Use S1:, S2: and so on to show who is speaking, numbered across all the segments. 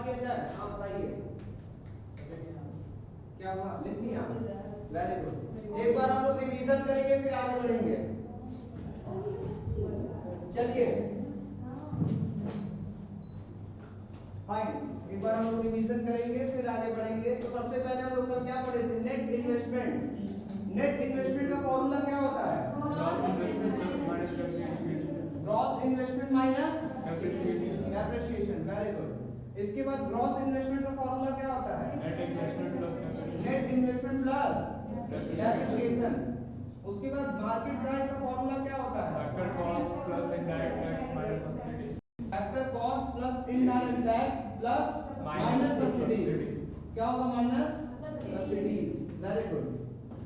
S1: RTH है? आप बताइए क्या हुआ, लिख लिया? Very good. एक बार हम लोग रिवीजन करेंगे फिर आगे बढ़ेंगे। चलिए फाइन, एक बार हम लोग रिवीजन करेंगे फिर आगे बढ़ेंगे। तो सबसे पहले हम लोग कल क्या पढ़े थे? Net investment. नेट इन्वेस्टमेंट का फॉर्मूला क्या होता है? Gross investment minus depreciation. Very good. इसके बाद ग्रॉस इन्वेस्टमेंट का फॉर्मूला क्या होता है? Net investment plus depreciation. उसके बाद मार्केट प्राइस का फॉर्मूला क्या होता है?
S2: Factor cost plus indirect tax minus subsidy.
S1: Factor cost plus indirect tax plus minus subsidy. क्या होगा? Minus subsidies. Very good.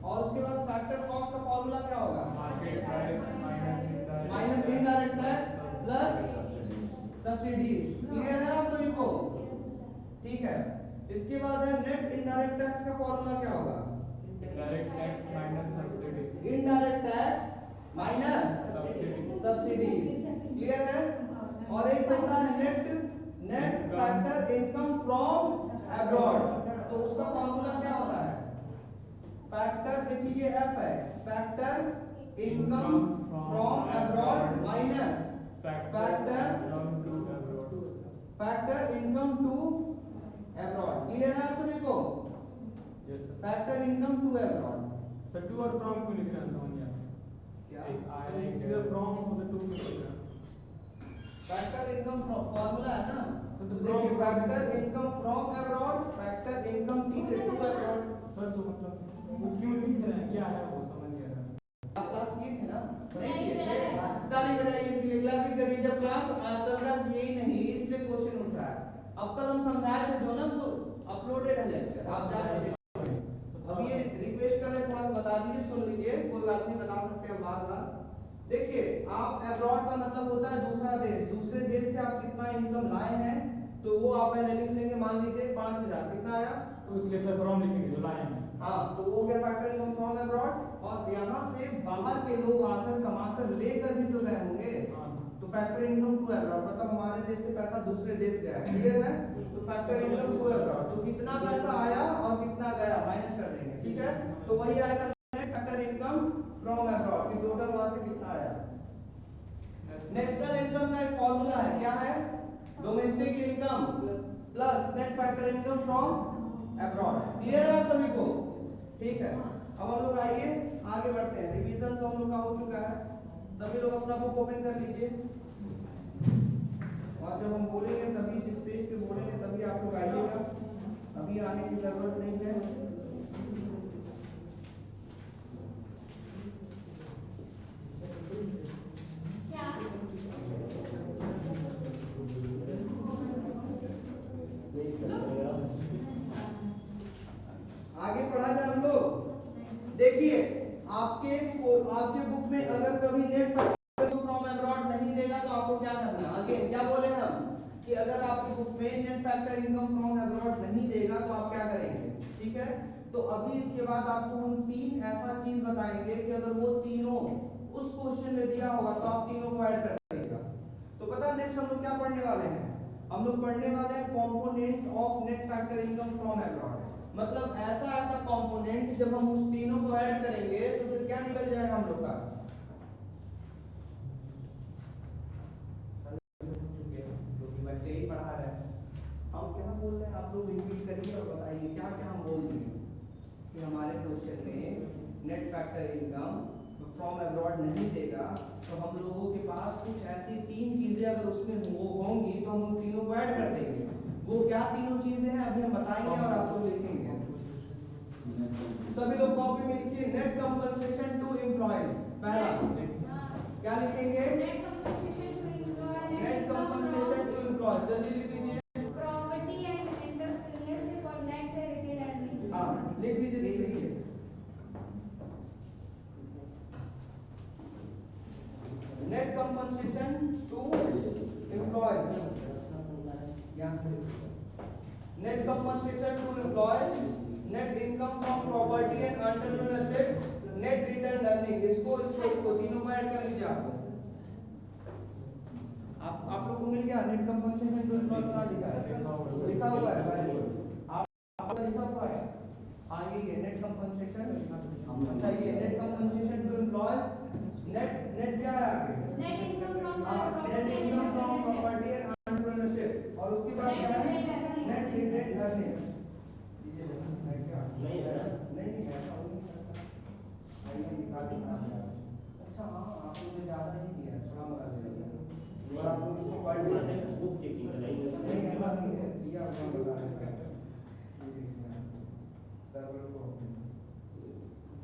S1: और उसके बाद फैक्टर कॉस्ट का फॉर्मूला क्या होगा?
S2: Market price
S1: minus indirect tax plus subsidies. Clear है आप सभी को? ठीक है। इसके बाद है नेट इनडायरेक्ट टैक्स का फॉर्मूला क्या होगा?
S2: Indirect tax minus subsidies.
S1: Indirect tax minus subsidies. Clear है? और एक होता है net factor income from abroad. तो उसका फॉर्मूला क्या होता है? फैक्टर, देखिए ये एफ है, factor income from abroad minus factor income to abroad. Clear है आप सभी को?
S2: Yes sir.
S1: Factor income to abroad.
S2: Sir to और फ्रॉम क्यों लिख रहे हैं हम यहाँ?
S1: क्या
S2: एक फ्रॉम हो तो टू क्यों लिख रहे हैं?
S1: फैक्टर इनकम फॉर्मूला है ना, तो देखिए factor income from abroad, factor income T से टू अब्रॉड।
S2: सर तो मतलब वो क्यों लिख रहे हैं, क्या है वो समझ नहीं आ रहा।
S1: आप क्लास किए थे ना? ताली बजाइए इनके लिए, क्लास भी करिए। जब क्लास आता था यही नहीं, इसलिए क्वेश्चन उठ रहा है। अब कल हम समझाए थे जो ना, वो अपलोडेड है लेक्चर, आप जाकर देखिए। अब ये रिक्वेस्ट कर रहे थोड़ा बता दीजिए, सुन लीजिए, कोई बात नहीं, बता सकते हैं बार बार। देखिए आप अब्रॉड का मतलब होता है दूसरा देश। दूसरे देश से आप कितना इनकम लाए हैं तो वो आप पहले लिख लेंगे। मान लीजिए 5000 कितना आया,
S2: तो इसलिए सर फ्रॉम लिखेंगे जो लाए हैं।
S1: हाँ, तो वो क्या फैक्टर इनकम फ्रॉम अब्रॉड। और यहाँ से बाहर के लोग आकर कमाकर लेकर भी तो गए होंगे, तो फैक्टर इनकम टू अब्रॉड मतलब हमारे देश से पैसा दूसरे देश गया है। क्लियर है? तो फैक्टर इनकम टू अब्रॉड, तो कितना पैसा आया और कितना गया माइनस कर देंगे। ठीक है? तो वही आएगा फैक्टर इनकम फ्रॉम अब्रॉड कि टोटल वहां से कितना आया। नेशनल इनकम का एक फॉर्मूला है, क्या है? Domestic income plus net factor income from abroad. Clear है आप सभी को? ठीक है। अब हम लोग आइए आगे बढ़ते हैं। रिवीजन तो हम लोग का हो चुका है। सभी लोग अपना बुक ओपन कर लीजिए और जब हम बोलेंगे तभी, जिस पेज पे बोलेंगे तभी आप लोग आइएगा, अभी आने की जरूरत नहीं है। आगे पढ़ा जाए हम लोग। देखिए आपके बुक में अगर कभी नेट फैक्टर फ्रॉम अब्रॉड नहीं देगा तो आपको क्या करना है? अगेन क्या बोले हम कि अगर आपकी बुक में net factor income from abroad नहीं देगा तो आप क्या करेंगे? ठीक है? तो अभी इसके बाद आपको हम तीन ऐसा चीज बताएंगे कि अगर वो तीनों उस क्वेश्चन में दिया होगा तो आप तीनों को ऐड कर दीजिएगा। तो पता है नेक्स्ट हम लोग क्या पढ़ने वाले हैं? हम लोग पढ़ने वाले हैं component of net factor income from abroad. मतलब ऐसा ऐसा कंपोनेंट जब हम उस तीनों को ऐड करेंगे तो फिर क्या निकल जाएगा हम लोग का? क्योंकि बच्चे ही पढ़ा रहे हैं, हम क्या बोल रहे हैं आप लोग रिपीट करिए और बताइए क्या क्या हम बोल दिए कि हमारे क्वेश्चन में net factor income from abroad नहीं देगा तो हम लोगों के पास कुछ ऐसी तीन चीजें अगर उसमें वो होंगी तो हम उन तीनों को ऐड कर देंगे। वो क्या तीनों चीजें हैं अभी हम बताएंगे और आप लोग लिखेंगे। सभी लोग कॉपी में लिखिए नेट कंपनसेशन टू एम्प्लॉयज। पहला क्या लिखेंगे? Net compensation to employees. जल्दी लिख लीजिए।
S3: प्रॉपर्टी एंड एंटरप्रेन्योरशिप और नेट रिटेल अर्निंग।
S1: हाँ लिख लीजिए। Net compensation to employees, net compensation to employees, net income from property and entrepreneurship, net return earning. इसको तीनों को ऐड कर लीजिए। आप लोग को मिल गया नेट कंपनसेशन टू एम्प्लॉयज? लिखा है, लिखा हुआ है वेरी गुड। आपका लिखा हुआ है आगे ये नेट कंपनसेशन। अच्छा ये net compensation to employees, net net क्या है आगे?
S3: Net income from
S1: net income from property and entrepreneurship. और उसके बाद क्या है? Net retain earning. नहीं है ऐसा हो नहीं सकता। आइए निकाल देना। अच्छा हाँ आपने मुझे ज्यादा नहीं दिया है, थोड़ा मोड़ा दे दिया और आपको किसी पढ़ नहीं
S4: बुक चेकिंग कराई
S1: ऐसा नहीं है दिया हुआ बता रहे हैं सर्वर को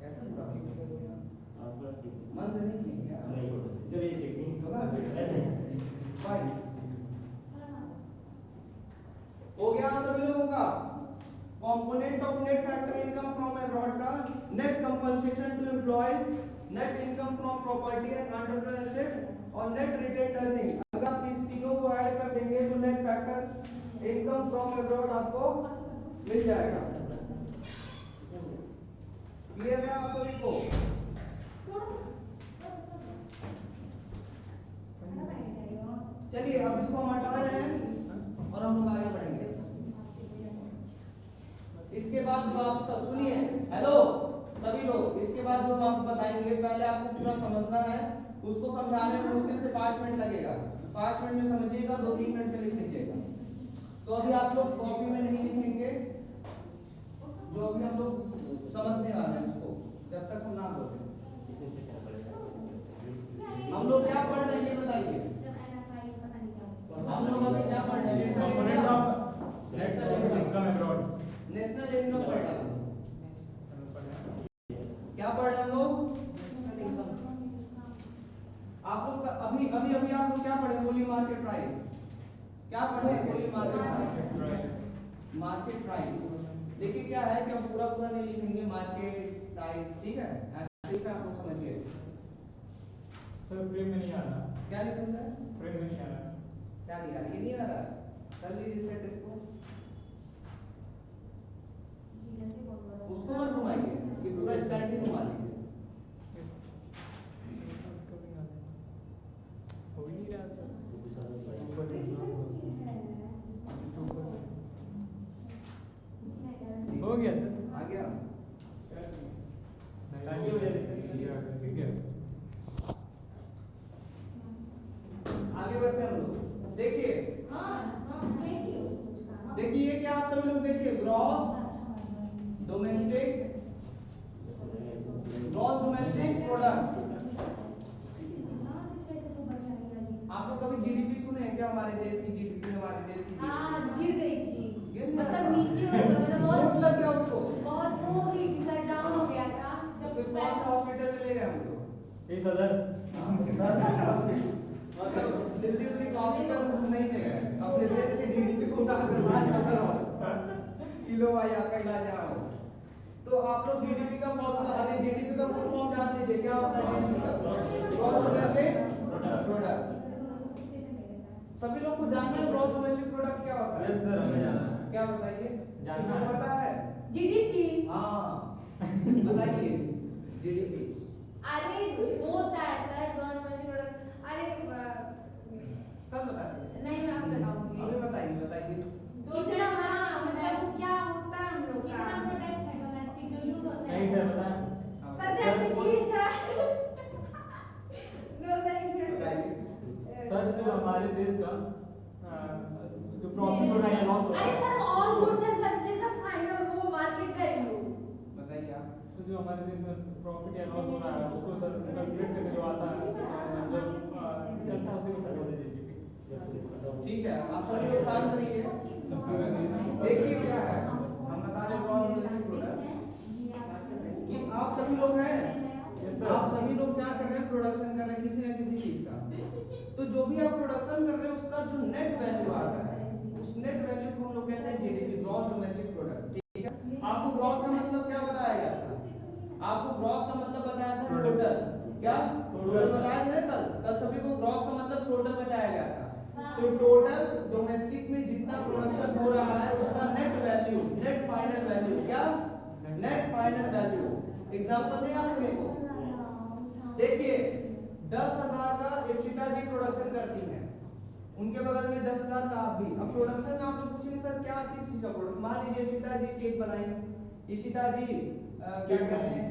S1: ऐसा थोड़ा मन से नहीं किया
S4: चलिए चेकिंग
S1: थोड़ा से फाइन हो गया सभी लोगों का। Component of net factor income from abroad का net compensation to employees, net income from property and entrepreneurship और नेट रिटेन अर्निंग। अगर आप इस तीनों को ऐड कर देंगे तो net factor income from abroad आपको मिल जाएगा। क्लियर है आप सभी को? चलिए अब इसको हम हटा रहे हैं और हम लोग आगे बढ़ेंगे। इसके बाद जो आप सब सुनिए, हेलो सभी लोग, इसके बाद जो हम आपको बताएंगे पहले आपको पूरा समझना है, उसको समझाने में मुश्किल से 5 मिनट लगेगा। 5 मिनट में समझिएगा, 2-3 मिनट से लिख लीजिएगा। तो अभी आप लोग कॉपी में नहीं लिखेंगे, जो अभी हम लोग समझने वाले हैं उसको जब तक हम ना बोले। हम लोग क्या पढ़ रहे हैं ये बताइए। हम लोग अभी क्या पढ़ रहे हैं?
S2: Component of national income abroad.
S1: National income पढ़ रहे हैं। क्या पढ़ रहे हैं लोग? आप लोग अभी अभी अभी आप लोग क्या पढ़े? कोली मार्केट प्राइस क्या पढ़े? कोली मार्केट मार्केट प्राइस। देखिए क्या है कि हम पूरा पूरा नहीं लिखेंगे, मार्केट प्राइस, ठीक है? ऐसे ही आप लोग समझिए।
S2: सर फ्रेम में नहीं आ रहा।
S1: क्या नहीं समझ रहे?
S2: फ्रेम में नहीं आ रहा।
S1: क्या नहीं आ रहा? ये नहीं आ रहा, कर लीजिए सेट इसको, उसको मत घुमाइए, ये पूरा स्टैंड ही घुमा लीजिए।
S2: हो ही नहीं रहा सर। हो गया सर।
S1: आ गया?
S2: आगे हो जाए। ठीक है।
S1: आगे बढ़ते हैं हम लोग। देखिए देखिए क्या आप सभी लोग देखिए, ग्रॉस डोमेस्टिक प्रोडक्ट। आप लोग कभी जीडीपी सुने हैं क्या? हमारे देश की जीडीपी, हमारे देश की
S3: गिर गई थी,
S1: गिर
S3: मतलब नीचे हो गया, मतलब
S1: बहुत
S3: बहुत
S1: लग गया उसको,
S3: बहुत हो गई थी सर, डाउन हो गया था।
S1: तो फिर कौन सा हॉस्पिटल में ले गए हम लोग?
S2: ये सदर
S1: मतलब दिल्ली का हॉस्पिटल नहीं ले गए, अपने देश के जीडीपी को उठाकर इलाज करवाओ, किलो भाई आपका इलाज यहाँ हो। तो आप लोग जीडीपी का फॉर्मूला, अरे जीडीपी का फुल फॉर्म जान लीजिए, क्या होता है जीडीपी का? Gross domestic product. सभी लोग को जानना है ग्रॉस डोमेस्टिक प्रोडक्ट क्या होता है?
S2: यस सर, हमें जाना है।
S1: क्या बताइए?
S2: जानना
S1: किसको
S2: है।
S1: पता है?
S3: जीडीपी,
S1: हाँ बताइए जीडीपी।
S3: अरे होता है सर ग्रॉस डोमेस्टिक प्रोडक्ट। अरे
S1: कब बताइए?
S3: नहीं मैं आपको बताऊंगी।
S1: अभी बताइए बताइए।
S3: कितना, हाँ मतलब वो क्या होता है हम लोग का, कितना प्रोडक्ट है डोमेस्टिक जो यूज होता है।
S2: नहीं सर बताएं।
S3: सर देखिए सर नो सर
S1: बताइए।
S2: सर जो हमारे देश का जो प्रॉफिट हो रहा है या लॉस हो रहा
S3: अरे
S2: है,
S3: sir all goods and services का फाइनल वो मार्केट वैल्यू।
S1: बताइए आप।
S2: तो जो हमारे देश में प्रॉफिट या लॉस हो रहा है उसको सर कैलकुलेट करके जो आता है मतलब चलता है उसी को सर बोलते हैं जीडीपी।
S1: ठीक है, आप सभी लोग शांत रहिए। देखिए क्या है, हम बता रहे ग्रॉस डोमेस्टिक प्रोडक्ट कि आप सभी लोग हैं, आप सभी लोग क्या कर रहे हैं? प्रोडक्शन कर रहे हैं किसी न किसी चीज का। तो जो भी आप प्रोडक्शन कर रहे हैं उसका जो नेट वैल्यू आता है, उस नेट वैल्यू को हम लोग कहते हैं जीडीपी, ग्रॉस डोमेस्टिक प्रोडक्ट। ठीक है, आपको ग्रॉस का मतलब क्या बताया गया था? आपको ग्रॉस का मतलब बताया था टोटल। क्या टोटल बताया था कल? कल सभी को ग्रॉस का मतलब टोटल बताया गया था। तो टोटल डोमेस्टिक में जितना प्रोडक्शन हो रहा है उसका net value, net final value, क्या नेट फाइनल वैल्यू। एग्जांपल दें आप सभी को। देखिए 10,000 का एक चिटा जी प्रोडक्शन करती है, उनके बगल में 10,000 का आप भी। अब प्रोडक्शन में आप लोग पूछेंगे सर क्या जी केक बनाई, इशिता जी क्या कहते हैं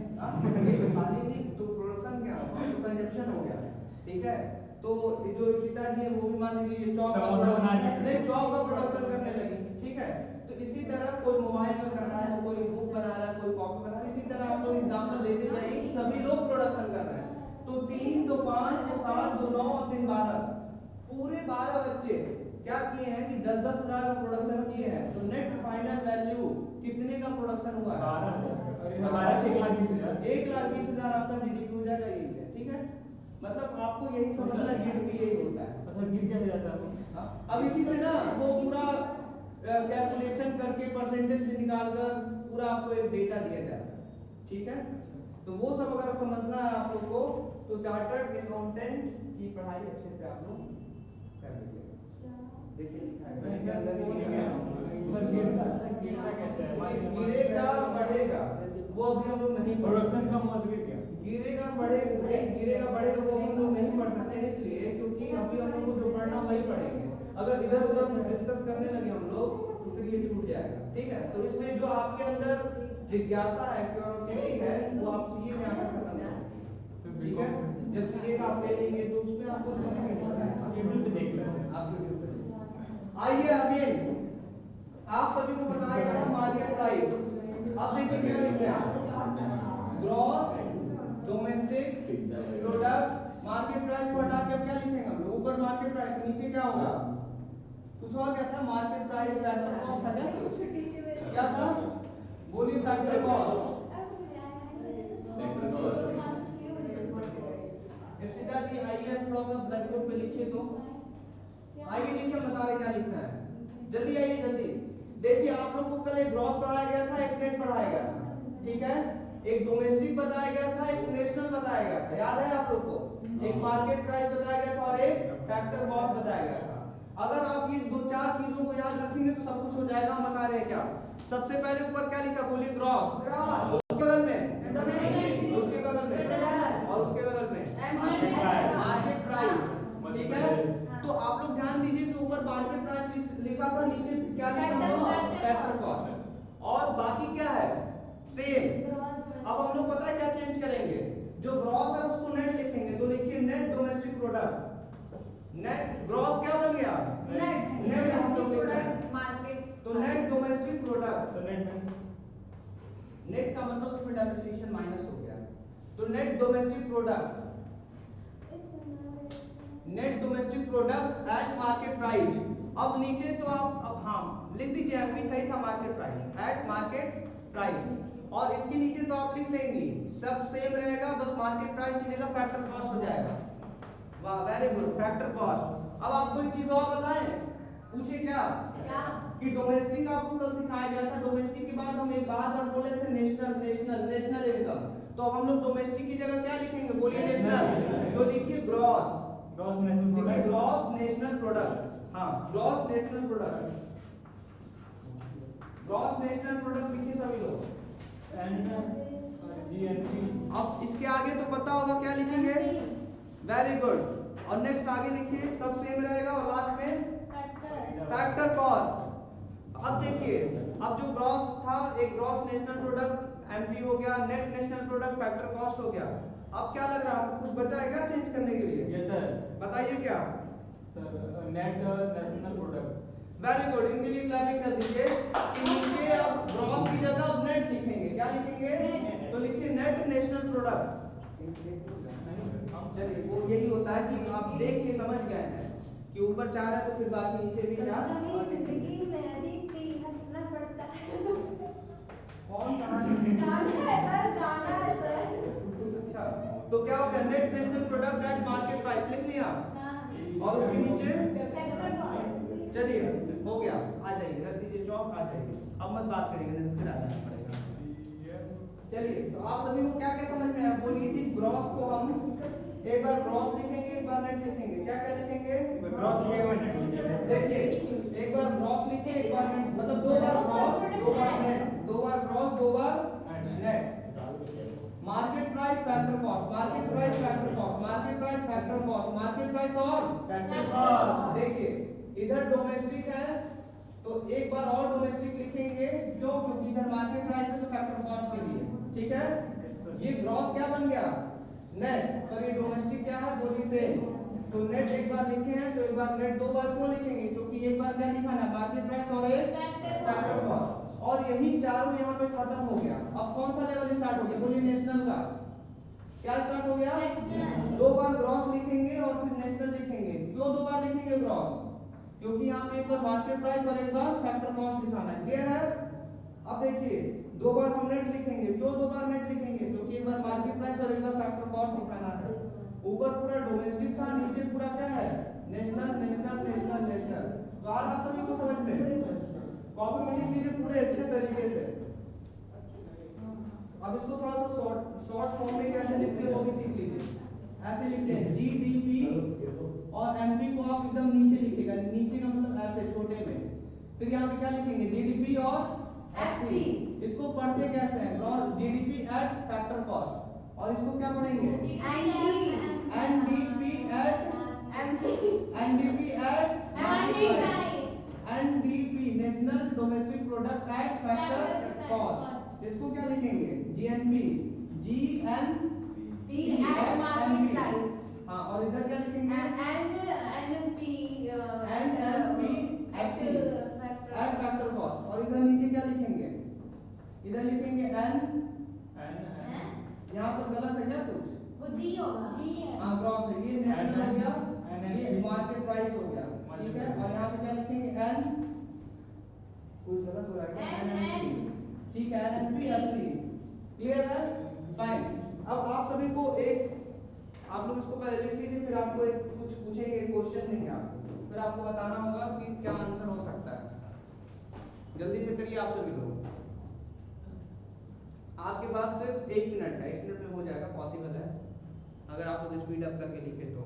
S1: ये खाली नहीं तो प्रोडक्शन क्या तो कंजप्शन हो गया, ठीक है। तो जो इशिता जी है वो भी मान लीजिए चौक का प्रोडक्शन करने लगी, ठीक है। तो इसी तरह कोई मोबाइल का कर रहा है, कोई बुक बना रहा है, कोई कॉपी बना रहा है, इसी तरह आप लोग एग्जांपल लेते जाइए कि सभी लोग प्रोडक्शन कर रहे हैं। तो 3 2 5 2 7 2 9 और 3 12 पूरे 12 बच्चे क्या किए हैं कि 10-10 हजार का प्रोडक्शन किए हैं। तो नेट फाइनल वैल्यू कितने का प्रोडक्शन हुआ है? 1,20,000 आपका जीडीपी हो जाएगा, यही है, ठीक है। मतलब आपको यही समझना जीडीपी यही होता है।
S2: अच्छा गिर क्या जाता है?
S1: अब इसी से ना वो पूरा कैलकुलेशन करके परसेंटेज भी निकाल कर पूरा आपको एक डेटा दिया जाता है, ठीक है। तो वो सब अगर समझना है आप लोग को तो चार्टर्ड अकाउंटेंट की पढ़ाई अच्छे से आप लोग कर लीजिएगा। देखिए लिखा है इसके अंदर ही लिखा है
S2: सर गिरता कैसे है?
S1: गिरेगा बढ़ेगा वो अभी हम लोग नहीं पढ़
S2: प्रोडक्शन का मत गिर गया,
S1: गिरेगा बढ़ेगा वो हम लोग नहीं पढ़ सकते हैं, इसलिए क्योंकि अभी हम लोग को जो पढ़ना वही पढ़ेंगे। अगर इधर उधर डिस्कस करने लगे हम लोग तो फिर ये छूट जाएगा, ठीक है। तो इसमें जो आपके अंदर जिज्ञासा है, क्यूरियोसिटी है, वो आप सीए में आकर खत्म करेंगे, ठीक है। जब सीए का आप ले लेंगे तो उसमें आपको
S2: यूट्यूब पे देख लेते हैं।
S1: आप यूट्यूब पे आइए अगेन आप सभी को बताया गया था मार्केट प्राइस। अब देखिए क्या लिखा है, gross domestic product market price को हटा के क्या लिखेंगे हम लोग? ऊपर मार्केट प्राइस, नीचे क्या होगा? कुछ और क्या था? मार्केट प्राइस फैक्टर कॉस्ट था क्या था? बोलिए फैक्टर कॉस्ट। इफ्तिदा जी आइए थोड़ा सा ब्लैक बोर्ड पे लिखिए, तो आइए लिखिए, बता रहे क्या लिखना है, जल्दी आइए जल्दी। देखिए आप लोग को कल एक ग्रॉस पढ़ाया गया था, एक नेट पढ़ाया गया था, ठीक है। एक डोमेस्टिक बताया गया था, एक नेशनल बताया गया था, याद है आप लोग को? एक मार्केट प्राइस बताया गया था और एक फैक्टर कॉस्ट बताया गया था। अगर आप ये 2-4 चीजों को याद रखेंगे तो सब कुछ हो जाएगा। हम बता रहे हैं क्या, सबसे पहले ऊपर क्या लिखा? बोलिए ग्रॉस, उसके बगल में उसके बगल में और उसके बगल में मार्केट प्राइस, ठीक है। तो आप लोग ध्यान दीजिए कि ऊपर मार्केट प्राइस लिखा था, नीचे क्या लिखा था? Factor cost. और बाकी क्या है? सेम। अब हम लोग पता है क्या चेंज करेंगे, जो ग्रॉस है उसको नेट लिखेंगे, तो लिखिए net domestic product. Net gross क्या बन गया? नेट हम लोग लिख रहे हैं
S3: मार्केट,
S1: तो net domestic product.
S2: Sir net means
S1: net का मतलब उसमें डेप्रिसिएशन माइनस हो गया, तो net domestic product, net domestic product at market price. अब नीचे तो आप अब हाँ लिख दीजिए, एमपी सही था, market price at market price. और इसके नीचे तो आप लिख लेंगे, सब सेम रहेगा, बस मार्केट प्राइस की जगह फैक्टर कॉस्ट हो जाएगा। वाह वेरी गुड, फैक्टर कॉस्ट। अब आपको एक चीज और बताएं, पूछे क्या कि डोमेस्टिक आपको कल सिखाया गया था, डोमेस्टिक के बाद हम एक बार बोले थे नेशनल इनकम। तो अब हम लोग डोमेस्टिक की जगह क्या लिखेंगे? बोलिए नेशनल, तो लिखिए gross
S2: national product,
S1: gross national product. हाँ gross national product, gross national product लिखिए सभी लोग,
S2: एंड जीएनपी।
S1: अब इसके आगे तो पता होगा क्या लिखेंगे, वेरी गुड। और नेक्स्ट आगे लिखिए, सब सेम रहेगा और लास्ट में फैक्टर कॉस्ट। अब देखिए, अब जो ग्रॉस था, एक ग्रॉस नेशनल प्रोडक्ट एमपी हो गया, net national product factor cost हो गया। अब क्या लग रहा है आपको, कुछ बचा है क्या चेंज करने के लिए?
S2: Yes sir.
S1: बताइए क्या?
S2: Sir net national product.
S1: Very good, इनके लिए क्लैपिंग कर दीजिए कि नीचे अब ग्रॉस की जगह अब नेट लिखेंगे, क्या लिखेंगे? तो लिखिए नेट नेशनल प्रोडक्ट। चलिए वो यही होता है कि आप देख के समझ गए हैं कि ऊपर 4 है तो फिर बाकी नीचे भी 4। कौन कहां? अच्छा तो क्या हो गया, net national product at market price लिख लिया और उसके नीचे चलिए हो गया। आ जाइए, रख दीजिए चौक, आ जाइए। अब मत बात करेंगे, नहीं तो फिर आ जाना पड़ेगा। चलिए तो आप सभी को क्या क्या समझ में आया? बोलिए कि ग्रॉस को हम एक बार ग्रॉस लिखेंगे, एक बार नेट लिखेंगे, क्या क्या लिखेंगे?
S2: ग्रॉस लिखेंगे, नेट लिखेंगे।
S1: देखिए एक बार ग्रॉस लिखे, एक बार नेट, मतलब 2 बार ग्रॉस 2 बार नेट, 2 बार ग्रॉस 2 बार net. Market price factor cost, market price factor cost, market price factor cost, market price और
S2: फैक्टर कॉस्ट।
S1: देखिए इधर डोमेस्टिक है तो एक बार और डोमेस्टिक लिखेंगे, क्यों? क्योंकि इधर मार्केट प्राइस है तो फैक्टर कॉस्ट के लिए, ठीक है। ये ग्रॉस क्या बन गया? नेट। और ये डोमेस्टिक क्या है? बोली सेम। तो नेट एक बार लिखे हैं तो एक बार नेट दो बार क्यों लिखेंगे? क्योंकि एक बार क्या लिखा है? मार्केट प्राइस और एक फैक्टर कॉस्ट। और यही चारों यहाँ पे खत्म हो गया। अब कौन सा लेवल स्टार्ट हो गया? बोलिए नेशनल का। क्या स्टार्ट हो गया? दो बार ग्रॉस लिखेंगे और फिर नेशनल लिखेंगे। क्यों दो बार लिखेंगे ग्रॉस? क्योंकि यहाँ पे एक बार मार्केट प्राइस और एक बार फैक्टर कॉस्ट दिखाना है। क्लियर है? अब देखिए दो बार हम नेट लिखेंगे। क्यों दो बार नेट लिखेंगे? क्योंकि एक बार मार्केट प्राइस और एक बार फैक्टर कॉस्ट दिखाना है। ऊपर पूरा डोमेस्टिक था, नीचे पूरा क्या है? National national national national. तो आज आप सभी को समझ में कॉपी में लिख लीजिए पूरे अच्छे तरीके से। अब इसको थोड़ा सा शॉर्ट फॉर्म में कैसे लिखते हैं वो भी सीख लीजिए। ऐसे लिखते हैं जीडीपी और एमपी को आप एकदम नीचे लिखेगा, नीचे का मतलब ऐसे छोटे में। फिर यहाँ पे क्या लिखेंगे? जीडीपी और एफसी। इसको पढ़ते कैसे हैं? Gross GDP at factor cost. और इसको क्या पढ़ेंगे? NDP at NDP at market price. NDP national domestic product at factor cost. इसको क्या लिखेंगे? GNP GNP eight market price. हाँ, और इधर क्या लिखेंगे? NNP FC eight factor cost. और इधर नीचे क्या लिखेंगे? इधर लिखेंगे एन। यहाँ तो गलत है क्या कुछ?
S3: वो जी होगा। जी है।
S1: हाँ ग्रॉस है। ये नेशनल हो गया, ये मार्केट प्राइस हो गया, ठीक है। और यहाँ पे क्या लिखेंगे? एन। कुछ गलत हो रहा है क्या? एनएनपी, ठीक है। NNP FC. क्लियर है? फाइन। अब आप सभी को एक, आप लोग इसको पहले लिख लीजिए, फिर आपको एक कुछ पूछेंगे, क्वेश्चन देंगे आपको, फिर आपको बताना होगा कि क्या आंसर हो सकता है। जल्दी से करिए आप सभी लोग। आपके पास सिर्फ 1 मिनट है, 1 मिनट में हो जाएगा, पॉसिबल है अगर आप लोग स्पीड अप करके लिखे तो।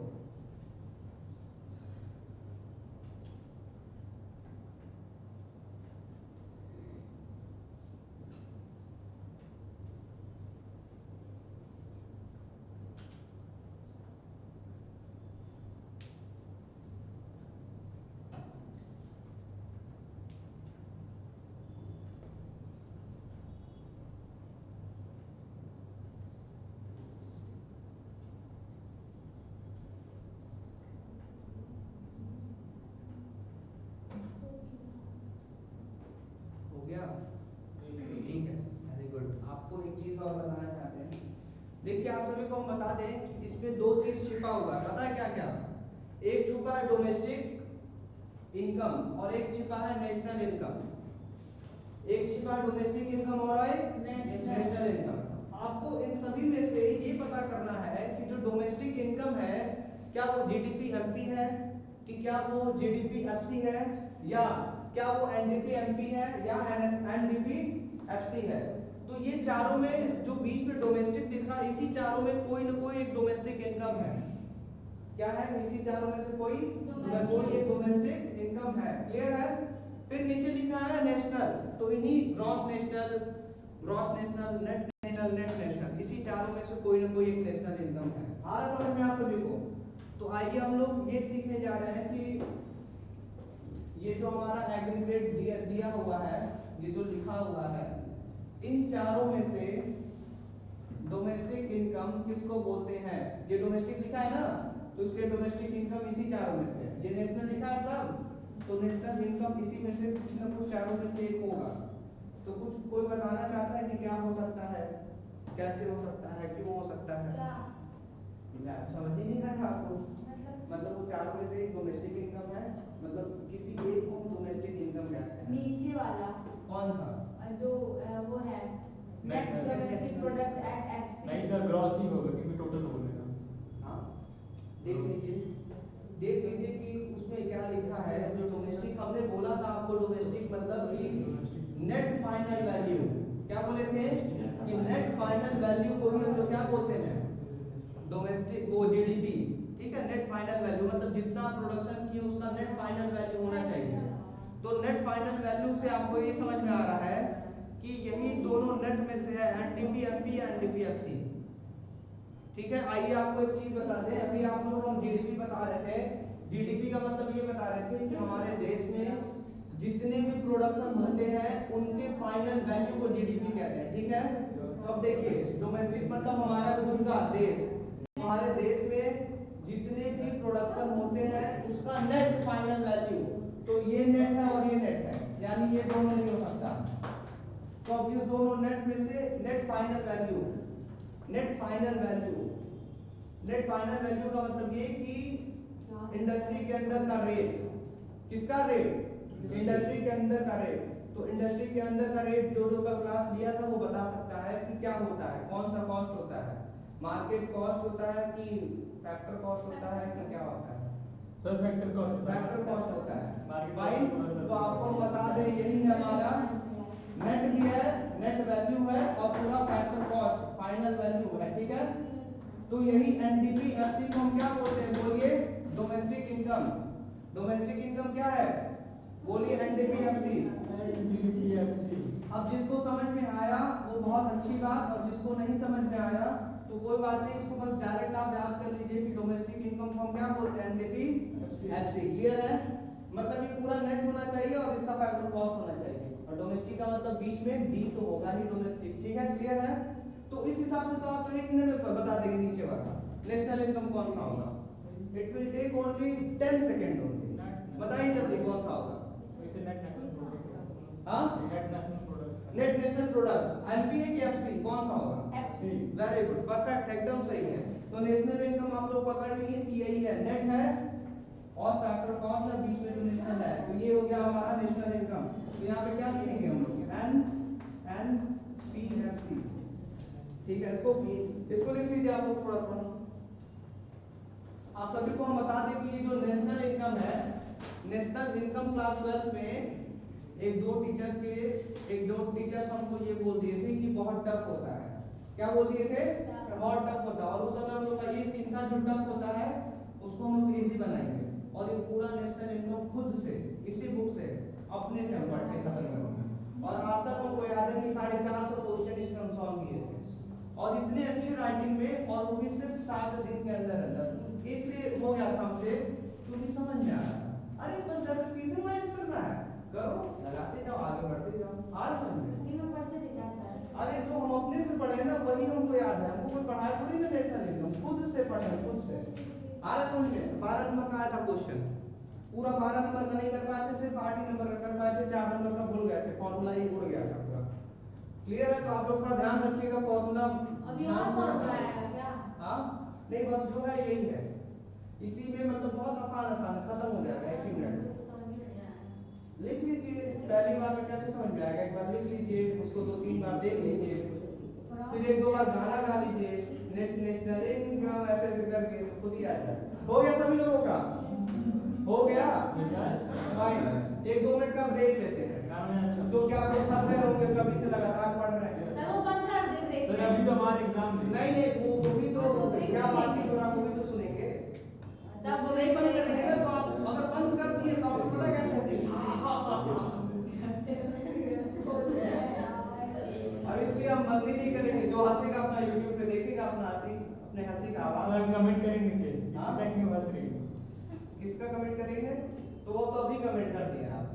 S1: ठीक है, वेरी गुड। आपको एक चीज और बताना चाहते हैं। देखिए आप सभी को हम बता दें कि इसमें दो चीज छिपा हुआ है। पता है क्या क्या? एक छुपा है डोमेस्टिक इनकम और एक छिपा है नेशनल इनकम। एक छिपा है डोमेस्टिक इनकम और एक नेशनल इनकम। आपको इन सभी में से ये पता करना है कि जो डोमेस्टिक इनकम है क्या वो जीडीपी एमपी है, कि क्या वो जीडीपी एफसी है, या क्या वो एनडीपी एमपी है, या एनडीपी एफसी है। तो ये चारों में जो बीच में डोमेस्टिक दिख रहा है, इसी चारों में कोई ना कोई एक डोमेस्टिक इनकम है। क्या है? इसी चारों में से कोई ना कोई एक डोमेस्टिक इनकम है। क्लियर है? फिर नीचे लिखा है नेशनल, तो इन्हीं gross national, net national, net national, इसी चारों में से कोई ना कोई एक नेशनल इनकम है। आ रहा समझ में आप सभी को? तो आइए हम लोग ये सीखने जा रहे हैं कि ये जो हमारा एग्रीगेट दिया हुआ है, ये जो लिखा हुआ है, इन चारों में से डोमेस्टिक इनकम किसको बोलते हैं? ये डोमेस्टिक लिखा है ना, तो इसलिए डोमेस्टिक इनकम इसी चारों में से। ये नेशनल लिखा है सब, तो नेशनल इनकम इसी में से कुछ ना कुछ चारों में से एक होगा। तो कुछ कोई बताना चाहता है कि क्या हो सकता है, कैसे हो सकता है, क्यों हो सकता है? समझ ही नहीं आया आपको? मतलब वो चारों में से एक डोमेस्टिक इनकम है, मतलब किसी एक को डोमेस्टिक इनकम कहते हैं।
S3: नीचे वाला
S1: कौन सा?
S3: जो वो है net domestic product at FC.
S2: नहीं सर, ग्रॉस ही होगा क्योंकि टोटल बोलेगा।
S1: हाँ देख लीजिए कि उसमें क्या लिखा है। जो डोमेस्टिक हमने बोला था आपको, डोमेस्टिक मतलब कि नेट फाइनल वैल्यू। क्या बोले थे? कि नेट फाइनल वैल्यू को ही हम लोग क्या बोलते हैं? डोमेस्टिक, वो जीडीपी, ठीक है। नेट फाइनल वैल्यू मतलब जितना प्रोडक्शन की उसका नेट फाइनल वैल्यू होना चाहिए। तो नेट फाइनल वैल्यू से आपको ये समझ में आ रहा है कि यही दोनों नेट में से है, एनडीपी एमपी या एनडीपी एफसी, ठीक है। आइए आपको एक चीज बता दें। अभी आप लोग हम जीडीपी बता रहे थे। जीडीपी का मतलब ये बता रहे थे कि हमारे देश में जितने भी प्रोडक्शन होते हैं उनके फाइनल वैल्यू को जीडीपी कहते हैं, ठीक है। तो अब देखिए डोमेस्टिक मतलब हमारा खुद का देश, हमारे देश में जितने भी प्रोडक्शन होते हैं उसका नेट फाइनल वैल्यू, तो ये नेट है और ये नेट है, यानी ये दोनों नहीं हो सकता। तो अब इस दोनों नेट में से net final value, net final value, net final value का मतलब ये कि इंडस्ट्री के अंदर का रेट, किसका रेट, इंडस्ट्री के अंदर का रेट। तो इंडस्ट्री के अंदर का रेट जो लोग क्लास लिया था वो बता सकता है कि क्या होता है, कौन सा कॉस्ट होता है, मार्केट कॉस्ट होता है कि फैक्टर कॉस्ट होता है कि क्या होता है।
S2: Sir factor cost,
S1: factor cost होता है।
S2: Market
S1: fine,
S2: cost।
S1: तो आपको बता दें यही हमारा नेट भी है, नेट वैल्यू है और पूरा फैक्टर कॉस्ट फाइनल वैल्यू है, ठीक है। तो यही एनडीपीएफसी को हम क्या बोलते हैं, बोलिए डोमेस्टिक इनकम। डोमेस्टिक इनकम क्या है, बोलिए एनडीपीएफसी। अब जिसको समझ में आया वो बहुत अच्छी बात, और जिसको नहीं समझ में आया तो कोई बात नहीं, इसको बस डायरेक्ट आप याद कर लीजिए कि डोमेस्टिक इनकम को हम क्या बोलते हैं, एनडीपीएफसी। क्लियर है, मतलब ये पूरा नेट होना चाहिए और इसका फैक्टर कॉस्ट होना चाहिए, और डोमेस्टिक का मतलब बीच में डी तो होगा ही डोमेस्टिक, ठीक है। क्लियर है, तो इस हिसाब से तो आप 1 मिनट में बता देंगे नीचे वाला नेशनल इनकम कौन सा होगा। It will take only 10 second only, बताइए जल्दी कौन सा होगा। हाँ, नेट नेशनल प्रोडक्ट, एनपीएफसी कौन सा होगा,
S3: एफसी।
S1: वेरी गुड, परफेक्ट, एकदम सही है। तो नेशनल इनकम आप लोग पकड़ लिए कि यही है, नेट है और फैक्टर कॉस्ट है, बीच में जो नेशनल है, तो ये हो गया हमारा नेशनल इनकम। तो यहाँ पे क्या लिखेंगे हम लोग, एनपीएफसी, ठीक है। इसको लिख लीजिए आप लोग थोड़ा थोड़ा। आप सभी को हम बता दें कि ये जो नेशनल इनकम है, नेशनल इनकम क्लास 12 में एक दो टीचर्स हमको ये बोल दिए थे कि बहुत टफ होता है। क्या बोल दिए थे, बहुत टफ होता है, और उस समय हम लोग का ये सीन था जो टफ होता है उसको हम लोग इजी बनाएंगे, और ये पूरा नेशनल इनकम खुद से इसी बुक से अपने से हम पढ़ के खत्म करेंगे। और आज तक हमको याद है कि 450 क्वेश्चन इसमें हम सॉल्व किए थे, और इतने अच्छे राइटिंग में, और वो भी सिर्फ 7 दिन के अंदर। इसलिए हो गया था हमसे क्योंकि समझ में आ रहा था। अरे बस रिपीटेशन वाइज करना है, करो, लगाते जाओ, आगे बढ़ते जाओ, आज समझ में। अरे जो हम अपने से पढ़े ना वही हमको याद है, हमको कोई पढ़ाया थोड़ी ना नेशनल इनकम, खुद से पढ़े, खुद से। आज समझ में 12 नंबर का आया था क्वेश्चन, पूरा 12 नंबर का नहीं कर पाए थे, सिर्फ 8 ही नंबर का कर पाए थे, 4 नंबर का भूल गए थे, फॉर्मूला ही उड़ गया था पूरा। क्लियर है, तो आप लोग थोड़ा ध्यान रखिएगा फॉर्मूला।
S3: अभी और फॉर्मूला आएगा क्या?
S1: हाँ, नहीं बस जो है यही है, इसी में मतलब बहुत आसान खत्म हो जाएगा 1 ही मिनट में। लिख लीजिए, पहली बार में कैसे समझ में आएगा, एक बार लिख लीजिए, उसको 2-3 बार देख लीजिए, फिर 1-2 बार गाना गा लीजिए, नेट नेशनल इनकम ऐसे ऐसे करके तो खुद ही आ जाएगा। हो गया सभी लोगों का, हो गया फाइन। 1-2 मिनट का ब्रेक लेते हैं, तो क्या आप लोग थक गए होंगे, कभी से लगातार पढ़ रहे हैं।
S3: सर वो बंद कर दे ब्रेक।
S2: सर अभी तो हमारे एग्जाम है।
S1: नहीं वो भी तो क्या बातचीत हो रहा है वो भी तो सुनेंगे, तब वो नहीं बंद करेंगे ना, तो आप अगर बंद कर दिए तो आपको पता क्या कहते हैं। अब इसलिए हम बंद ही नहीं करेंगे, जो हंसेगा अपना YouTube पे देखेगा, अपना अपने हंसी का आवाज
S2: सर कमेंट करेंगे नीचे,
S1: हाँ?
S2: तक क्यों हंस रही हो?
S1: किसका कमेंट करेंगे, तो वो तो अभी कमेंट कर दिया आप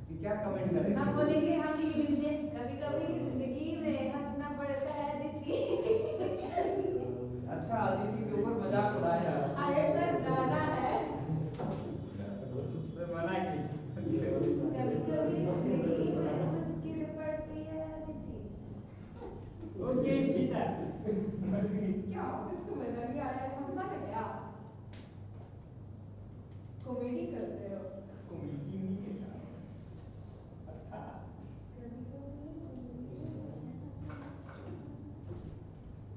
S1: कि क्या कमेंट करेंगे।
S3: हम बोलेंगे, हम लिखेंगे कभी-कभी जिंदगी में हंसना पड़ता है दीदी।
S1: अच्छा, दीदी के ऊपर मजाक उड़ाया।
S3: अरे सर गाना है,
S2: सर मना की।
S3: कभी-कभी जिंदगी में मुश्किल पड़ती है दीदी।
S2: ओके जीता।
S3: क्या कुछ मजा नहीं आ रहा है, हंसना है क्या? कॉमेडी करते हो।
S2: कॉमेडी नहीं है। अच्छा।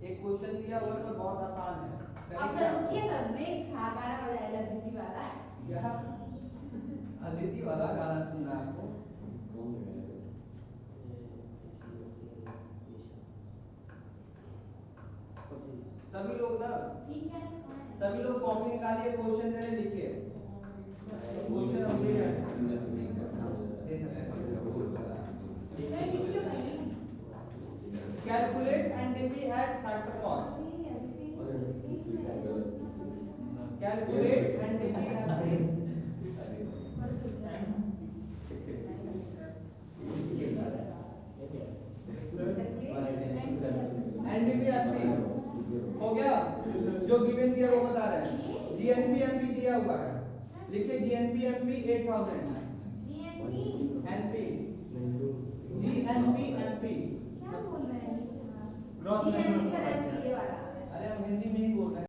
S1: एक क्वेश्चन दिया हुआ है पर बहुत आसान है।
S3: अब सर रुकिए सर, ब्रेक था, गाना बजाएगा दीदी वाला।
S1: क्या अदिति वाला गाना सुनना है आपको? सभी लोग ना,
S3: ठीक है,
S1: सभी लोग कॉपी निकालिए, क्वेश्चन दे रहे लिखिए। क्वेश्चन हम दे रहे हैं, दे सकते हैं।
S3: मैं लिख लो कहीं।
S1: Calculate NDP at factor cost. Calculate NDP at FC हो गया। जो गिवन दिया वो बता रहे हैं। जीएनपी एमपी दिया हुआ है, लिखिए GNP MP 8000
S3: GNP
S1: NP GNP MP.
S3: क्या बोल रहे हैं?
S2: ग्रॉस
S3: जीएनपी
S2: नेशनल
S3: और एनपी ये वाला।
S1: अरे हम हिंदी में ही बोल रहे हैं।